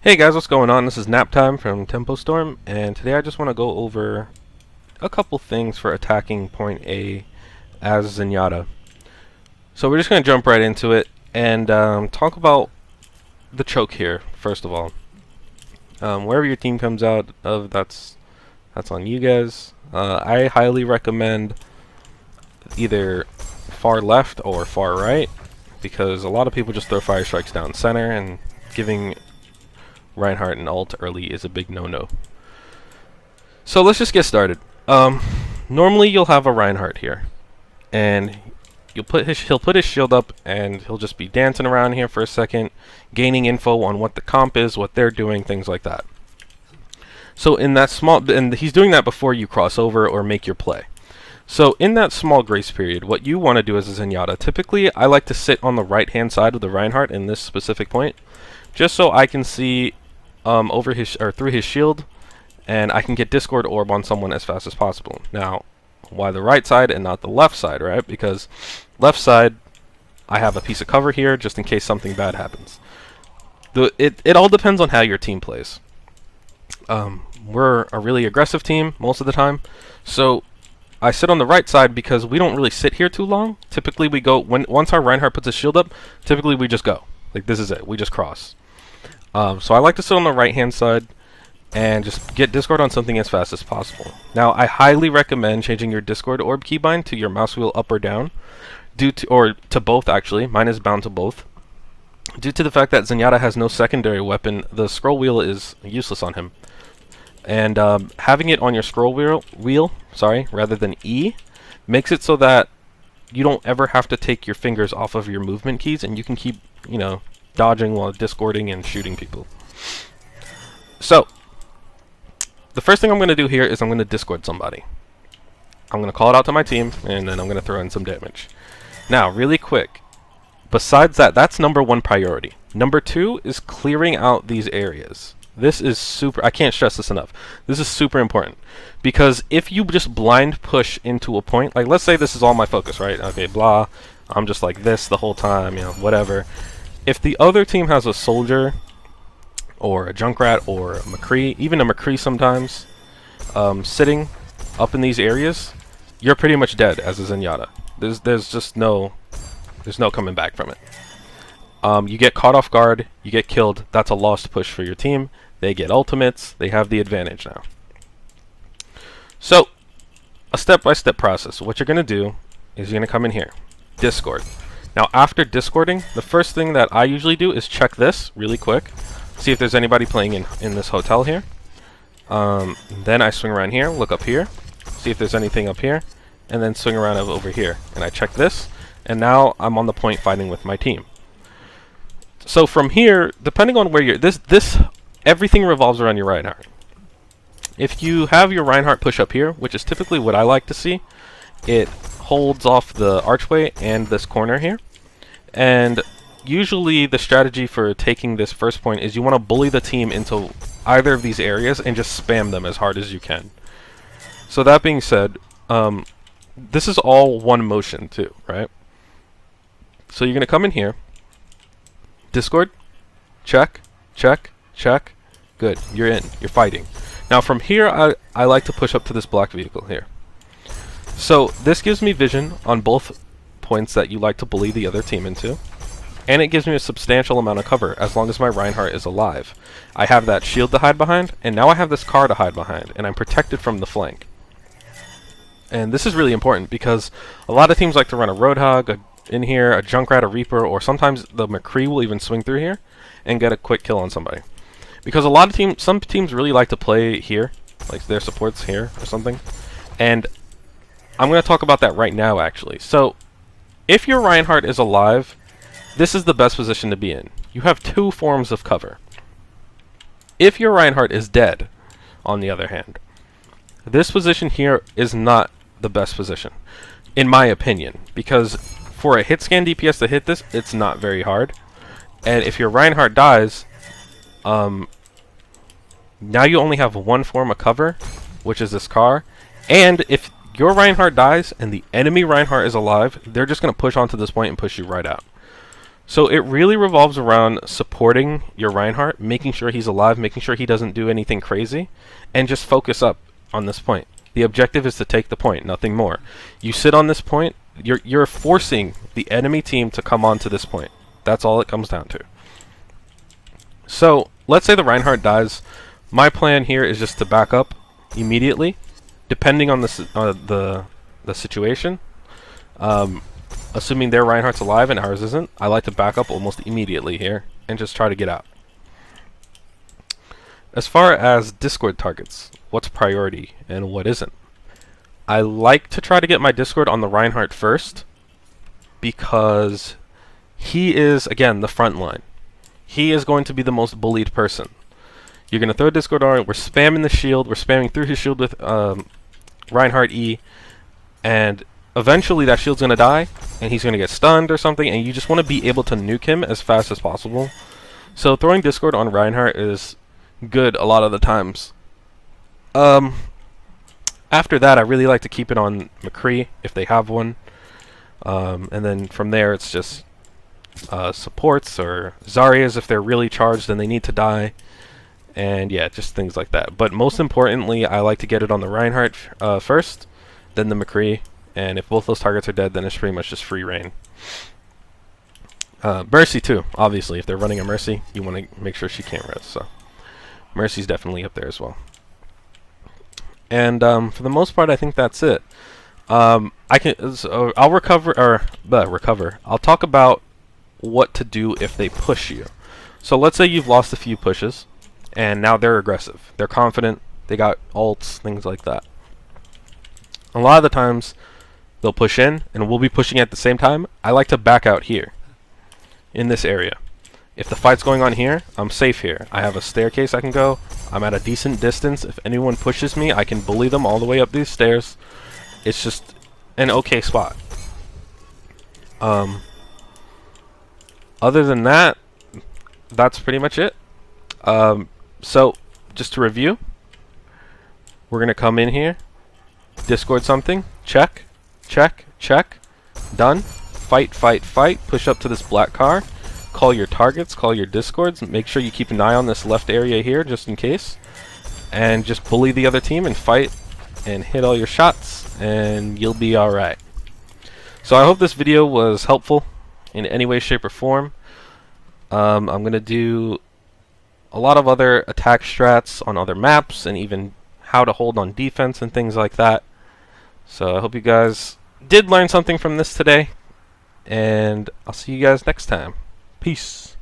Hey guys, what's going on? This is NapTime from Storm, and today I just want to go over a couple things for attacking point A as Zenyatta. So we're just going to jump right into it and talk about the choke here, first of all. Wherever your team comes out of, that's on you guys. I highly recommend either far left or far right, because a lot of people just throw fire strikes down center, and giving Reinhardt and ult early is a big no-no. So let's just get started. Normally you'll have a Reinhardt here, and he'll put his shield up, and he'll just be dancing around here for a second, gaining info on what the comp is, what they're doing, things like that. So in that and he's doing that before you cross over or make your play. So in that small grace period, what you want to do as a Zenyatta, typically I like to sit on the right-hand side of the Reinhardt in this specific point, just so I can see over his through his shield, and I can get Discord Orb on someone as fast as possible. Now, why the right side and not the left side, right? Because left side, I have a piece of cover here just in case something bad happens. It all depends on how your team plays. We're a really aggressive team most of the time, so I sit on the right side because we don't really sit here too long. Typically we go, once our Reinhardt puts his shield up, typically we just go. Like, this is it, we just cross. So I like to sit on the right hand side and just get Discord on something as fast as possible. Now, I highly recommend changing your Discord Orb keybind to your mouse wheel up or down, or to both actually. Mine is bound to both. Due to the fact that Zenyatta has no secondary weapon, the scroll wheel is useless on him. And having it on your scroll wheel, rather than E, makes it so that you don't ever have to take your fingers off of your movement keys, and you can keep, dodging while discording and shooting people. So, the first thing I'm going to do here is I'm going to discord somebody. I'm going to call it out to my team, and then I'm going to throw in some damage. Now, really quick, besides that, that's number one priority. Number two is clearing out these areas. This is super, I can't stress this enough. This is super important, because if you just blind push into a point, like let's say this is all my focus, right? Okay, blah, I'm just like this the whole time, whatever. If the other team has a soldier, or a Junkrat, or a McCree, even a McCree sometimes, sitting up in these areas, you're pretty much dead as a Zenyatta. There's just there's no coming back from it. You get caught off guard, you get killed, that's a lost push for your team. They get ultimates, they have the advantage now. So, a step-by-step process. What you're going to do is you're going to come in here, Discord. Now, after discording, the first thing that I usually do is check this really quick, see if there's anybody playing in this hotel here. Then I swing around here, look up here, see if there's anything up here, and then swing around over here. And I check this, and now I'm on the point fighting with my team. So from here, depending on where you're, everything revolves around your Reinhardt. If you have your Reinhardt push up here, which is typically what I like to see, it holds off the archway and this corner here. And usually the strategy for taking this first point is you want to bully the team into either of these areas and just spam them as hard as you can. So that being said, this is all one motion too, right? So you're going to come in here, Discord, check, check, check, good, you're in, you're fighting. Now from here, I like to push up to this black vehicle here. So this gives me vision on both points that you like to bully the other team into, and it gives me a substantial amount of cover as long as my Reinhardt is alive. I have that shield to hide behind, and now I have this car to hide behind, and I'm protected from the flank. And this is really important because a lot of teams like to run a Roadhog in here, a Junkrat, a Reaper, or sometimes the McCree will even swing through here and get a quick kill on somebody. Because some teams really like to play here, like their supports here or something. And I'm going to talk about that right now, actually. So, if your Reinhardt is alive, this is the best position to be in. You have two forms of cover. If your Reinhardt is dead, on the other hand, this position here is not the best position, in my opinion, because for a hit scan DPS to hit this, it's not very hard. And if your Reinhardt dies, now you only have one form of cover, which is this car. And if your Reinhardt dies and the enemy Reinhardt is alive, they're just going to push onto this point and push you right out. So it really revolves around supporting your Reinhardt, making sure he's alive, making sure he doesn't do anything crazy, and just focus up on this point. The objective is to take the point, nothing more. You sit on this point, you're forcing the enemy team to come onto this point. That's all it comes down to. So let's say the Reinhardt dies. My plan here is just to back up immediately, depending on the situation. Assuming their Reinhardt's alive and ours isn't, I like to back up almost immediately here and just try to get out. As far as Discord targets, what's priority and what isn't? I like to try to get my Discord on the Reinhardt first because he is, again, the front line. He is going to be the most bullied person. You're going to throw Discord on, we're spamming the shield, we're spamming through his shield with Reinhardt E, and eventually that shield's going to die, and he's going to get stunned or something, and you just want to be able to nuke him as fast as possible. So throwing Discord on Reinhardt is good a lot of the times. After that, I really like to keep it on McCree, if they have one. And then from there, it's just supports, or Zaryas if they're really charged and they need to die. And yeah, just things like that. But most importantly, I like to get it on the Reinhardt first, then the McCree. And if both those targets are dead, then it's pretty much just free reign. Mercy too, obviously. If they're running a Mercy, you want to make sure she can't res. So Mercy's definitely up there as well. And for the most part, I think that's it. I'll recover. I'll talk about what to do if they push you. So let's say you've lost a few pushes, and now they're aggressive. They're confident. They got ults, things like that. A lot of the times, they'll push in, and we'll be pushing at the same time. I like to back out here, in this area. If the fight's going on here, I'm safe here. I have a staircase I can go. I'm at a decent distance. If anyone pushes me, I can bully them all the way up these stairs. It's just an okay spot. Other than that, that's pretty much it. So, just to review, we're going to come in here, Discord something, check, check, check, done, fight, fight, fight, push up to this black car, call your targets, call your Discords, make sure you keep an eye on this left area here just in case, and just bully the other team and fight and hit all your shots, and you'll be alright. So I hope this video was helpful in any way, shape, or form. I'm going to do a lot of other attack strats on other maps, and even how to hold on defense and things like that. So I hope you guys did learn something from this today, and I'll see you guys next time. Peace.